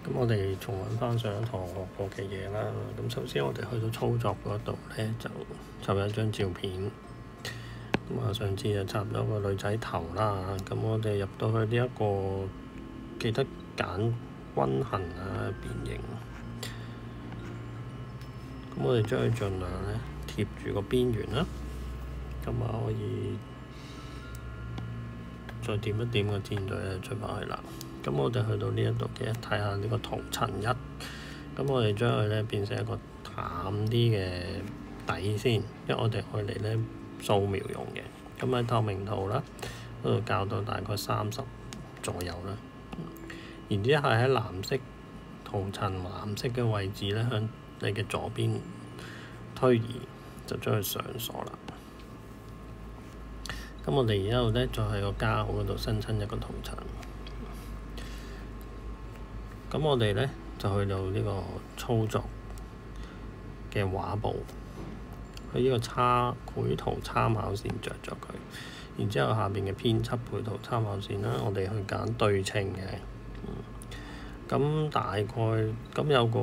咁我哋重溫翻上一堂學過嘅嘢啦。咁首先我哋去到操作嗰度咧，就插咗一張照片。咁啊，上次就插咗個女仔頭啦。咁我哋入到去呢一個，記得揀均衡啊變形。咁我哋將佢盡量咧貼住個邊緣啦。咁啊，可以再點一點個箭嘴咧出翻去啦。咁我哋去到呢一度嘅，睇下呢個圖層1。咁我哋將佢咧變成一個淡啲嘅底先，因為我哋愛嚟咧掃描用嘅。咁喺透明圖啦，嗰度校到大概30左右啦。然之後喺藍色圖層藍色嘅位置咧，向你嘅左邊推移，就將佢上鎖啦。咁我哋然後咧，再喺個加號嗰度新增一個圖層。咁我哋咧就去到呢個操作嘅畫布，去呢個繪圖參考線着咗佢，然之後下邊嘅編輯繪圖參考線啦，我哋去揀對稱嘅。咁大概咁有個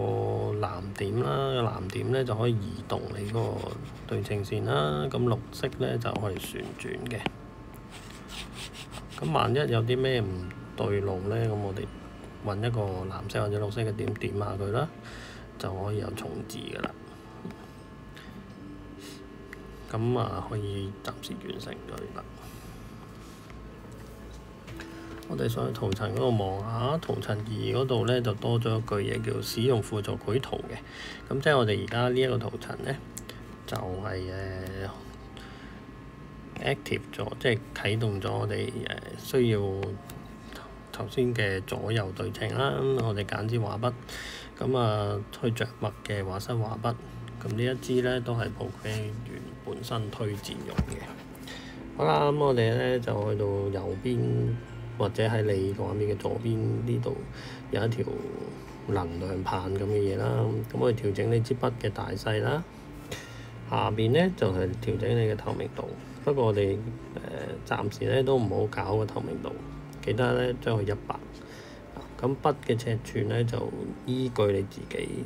藍點啦，藍點咧就可以移動你嗰個對稱線啦。咁綠色咧就可以旋轉嘅。咁萬一有啲咩唔對路咧，咁我哋揾一個藍色或者綠色嘅點點下佢啦，就可以有重置㗎啦。咁啊，可以暫時完成咗啦。我哋上去圖層嗰度望下，圖層2嗰度咧就多咗一句嘢叫使用輔助繪圖嘅。咁即係我哋而家呢一個圖層咧，就係active 咗，即係啟動咗我哋需要頭先嘅左右對稱啦。我哋揀支畫筆，咁啊去着墨嘅畫室畫筆，咁呢一支咧都係Procreate本身推薦用嘅。好啦，咁我哋咧就去到右邊，或者喺你畫面嘅左邊呢度有一條能量棒咁嘅嘢啦。咁我哋調整你支筆嘅大細啦。下邊咧就係調整你嘅透明度。不過我哋暫時咧都唔好搞個透明度，記得咧將佢100。咁筆嘅尺寸咧就依據你自己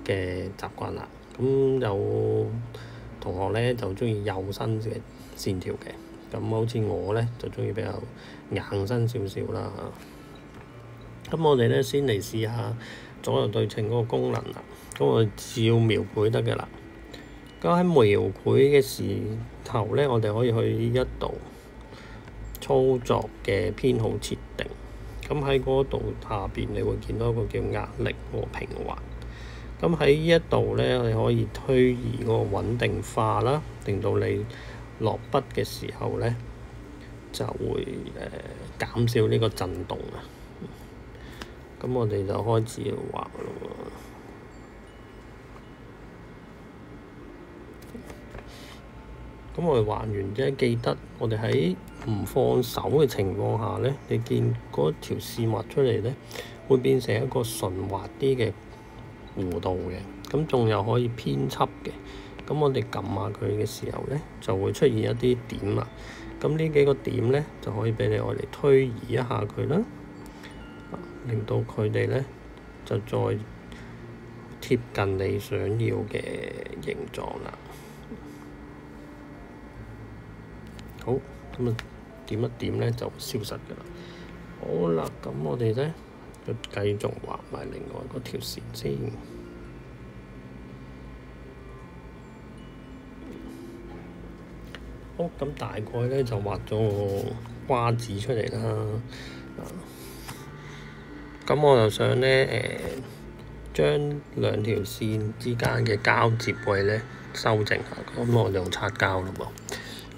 嘅習慣啦。咁有同學咧就中意幼身嘅線條嘅，咁好似我咧就中意比較硬身少少啦。咁我哋咧先嚟試下左右對稱嗰個功能啦。咁我照描繪得嘅啦。咁喺描繪嘅時候咧，我哋可以去呢一度操作嘅編號設定。咁喺嗰度下邊，你會見到一個叫壓力和平滑。咁喺呢一度咧，你可以推移嗰個穩定化啦，令到你落筆嘅時候咧就會減少呢個震動啊。咁我哋就開始畫咯。咁我哋畫完啫，記得我哋喺唔放手嘅情況下咧，你見嗰條線畫出嚟咧，會變成一個順滑啲嘅弧度嘅。咁仲有可以編輯嘅。咁我哋撳下佢嘅時候咧，就會出現一啲點啦。咁呢幾個點咧，就可以俾你愛嚟推移一下佢啦，令到佢哋咧就再貼近你想要嘅形狀啦。好，咁啊點一點咧就消失㗎啦。好啦，咁我哋咧就繼續畫埋另外嗰條線先。好，咁大概咧就畫咗個瓜子出嚟啦。咁我就想咧將兩條線之間嘅交接位咧修正下。咁我用擦膠咯噃。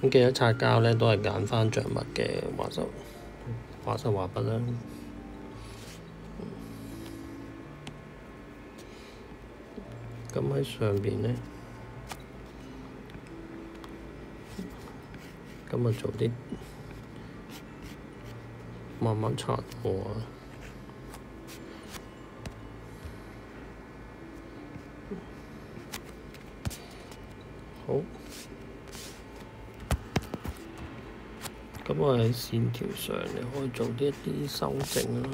咁記得擦膠咧都係揀翻着墨嘅畫室畫筆啦。咁喺上邊咧，咁啊做啲慢慢擦過啊。好。咁我喺線條上，你可以做啲一啲修正啦。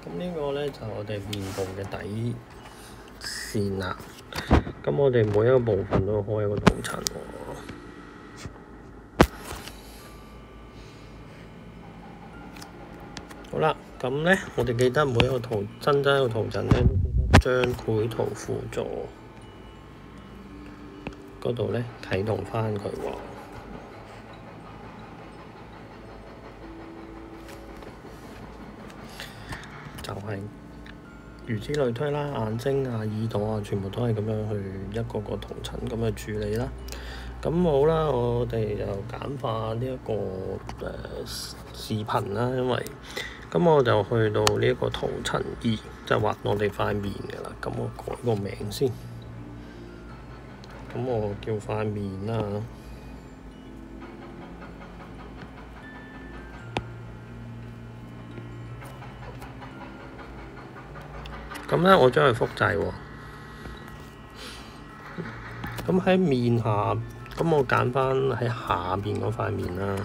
咁呢個咧就我哋面部嘅底線啦。咁我哋每一個部分都開一個塗層喎。好啦，咁咧我哋記得每一個真嘅塗層咧，都記得將繪圖輔助嗰度咧啟動翻佢喎。就係如此類推啦，眼睛啊、耳朵啊，全部都係咁樣去一個個塗層咁去處理啦。咁好啦，我哋就簡化呢一個視頻啦，因為咁我就去到呢一個塗層2，就畫我哋塊面嘅啦。咁我改個名先，咁我叫塊面啦。咁咧，我將佢複製喎。咁喺面下，咁我揀翻喺下邊嗰塊面啦。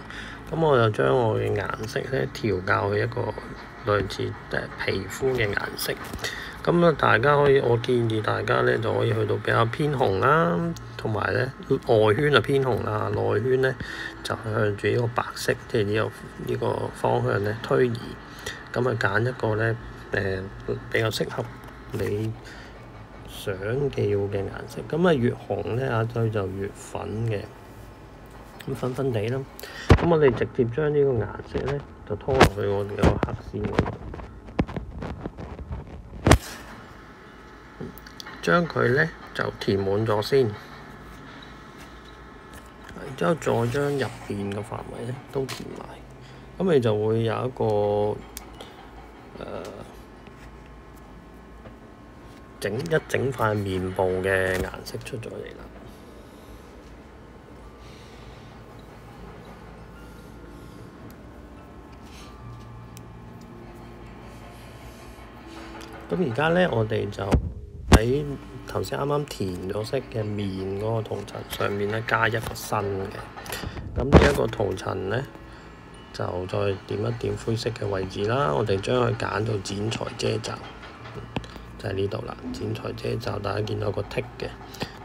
咁我就將我嘅顏色咧調校去一個類似皮膚嘅顏色。咁啊，大家可以，我建議大家咧就可以去到比較偏紅啦，同埋咧外圈就偏紅啦，內圈咧就向住呢個白色，即係呢個方向咧推移。咁啊，揀一個咧比較適合你想要嘅顏色。咁啊，越紅咧佢就越粉嘅，咁粉粉地啦。咁我哋直接將呢個顏色咧就拖落去我哋個黑線嗰度，將佢咧就填滿咗先，然之後再將入邊嘅範圍咧都填埋，咁你就會有一個整塊面部嘅顏色出咗嚟啦。咁而家咧，我哋就喺頭先啱啱填咗色嘅面嗰個塗層上面咧，加一個新嘅。咁呢一個塗層咧，就再點一點灰色嘅位置啦。我哋將佢揀到剪裁遮罩。就喺呢度啦，剪裁遮罩，大家見到個剔嘅，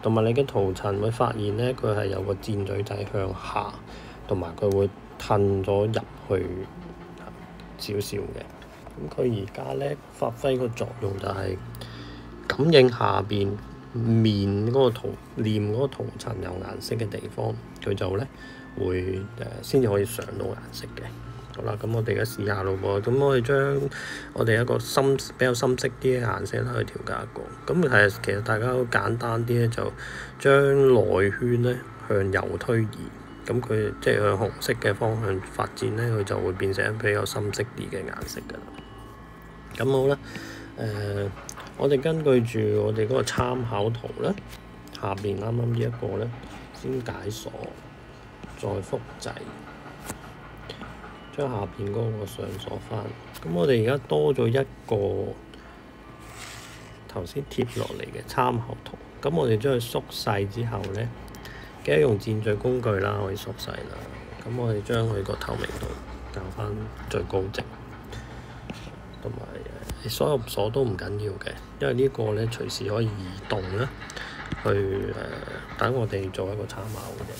同埋你嘅塗層會發現咧，佢係有個箭嘴仔向下，同埋佢會褪咗入去少少嘅。咁佢而家咧發揮個作用就係感應下邊面嗰個臉嗰個塗層有顏色嘅地方，佢就咧會先至可以上到顏色嘅。好啦，咁我哋而家試下咯喎，咁我哋將我哋一個比較深色啲嘅顏色啦去調校一個，咁其實大家都簡單啲咧，就將內圈咧向右推移，咁佢即係向紅色嘅方向發展咧，佢就會變成比較深色啲嘅顏色㗎啦。咁好啦，我哋根據住我哋嗰個參考圖咧，下邊啱啱呢一個咧先解鎖，再複製。將下邊嗰個上鎖翻，咁我哋而家多咗一個頭先貼落嚟嘅參考圖，咁我哋將佢縮細之後咧，記得用箭嘴工具啦，可以縮細啦。咁我哋將佢個透明度校翻最高值，同埋所有鎖都唔緊要嘅，因為呢個咧隨時可以移動啦，去等我哋做一個參考嘅啫。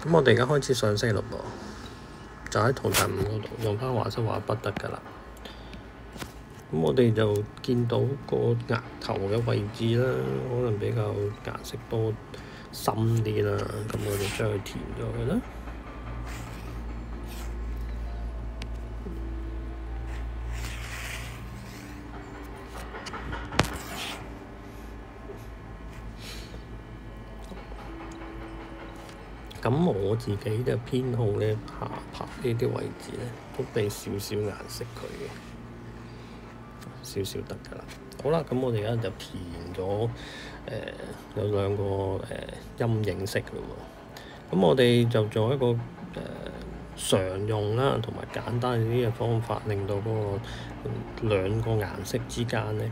咁我哋而家開始上色嘞噃，就喺塗層5嗰度用翻畫室畫筆得㗎啦。咁我哋就見到個額頭嘅位置啦，可能比較顏色多深啲啦。咁我哋將佢填咗佢啦。咁我自己就偏好咧下巴呢啲位置咧，都俾少少顏色佢嘅，少少得㗎啦。好啦，咁我哋而家就填咗有兩個陰影色嘞喎。咁我哋就做一個常用啦，同埋簡單啲嘅方法，令到嗰個兩個顏色之間咧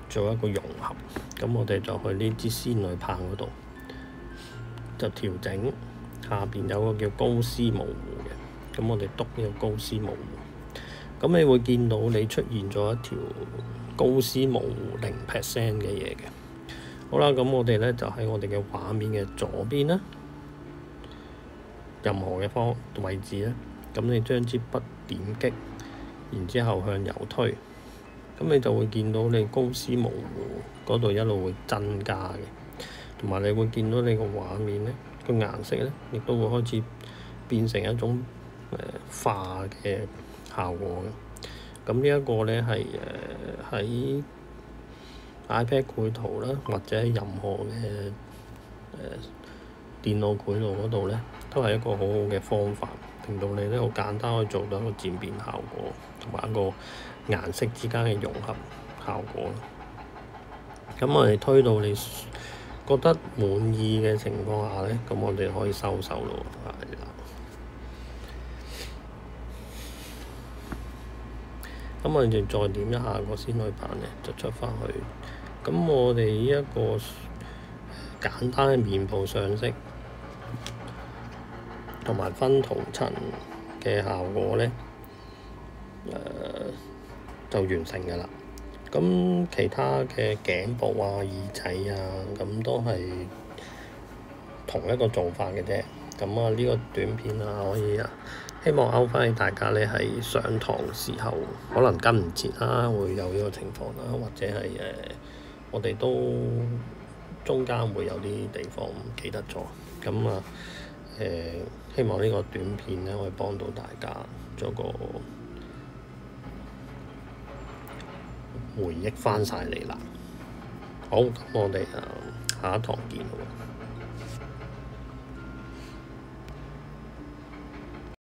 做一個融合。咁我哋就去呢支仙女棒嗰度，就調整。下邊有個叫高斯模糊嘅，咁我哋篤呢個高斯模糊，咁你會見到你出現咗一條高斯模糊0% 嘅嘢嘅。好啦，咁我哋咧就喺我哋嘅畫面嘅左邊啦，任何嘅位置咧，咁你將支筆點擊，然之後向右推，咁你就會見到你高斯模糊嗰度一路會增加嘅，同埋你會見到你個畫面咧個顏色咧，亦都會開始變成一種化嘅效果嘅。咁呢一個咧係喺iPad 繪圖啦，或者任何嘅電腦繪圖嗰度咧，都係一個好好嘅方法，令到你咧好簡單可以做到一個漸變效果，同埋一個顏色之間嘅融合效果。咁我哋推到你覺得滿意嘅情況下咧，咁我哋可以收手咯。係啦。咁我哋再點一下個仙女棒咧，就出返去。咁我哋呢一個簡單嘅面部上色同埋分圖層嘅效果咧，就完成㗎啦。咁其他嘅頸部啊、耳仔啊，咁都係同一個做法嘅啫。咁啊，呢個短片啊，可以希望勾翻起大家咧，喺上堂時候可能跟唔切啦，會有呢個情況啦，或者係我哋都中間會有啲地方唔記得咗。咁啊希望呢個短片咧可以幫到大家做個回憶翻晒嚟啦。好，咁我哋下一堂見喎。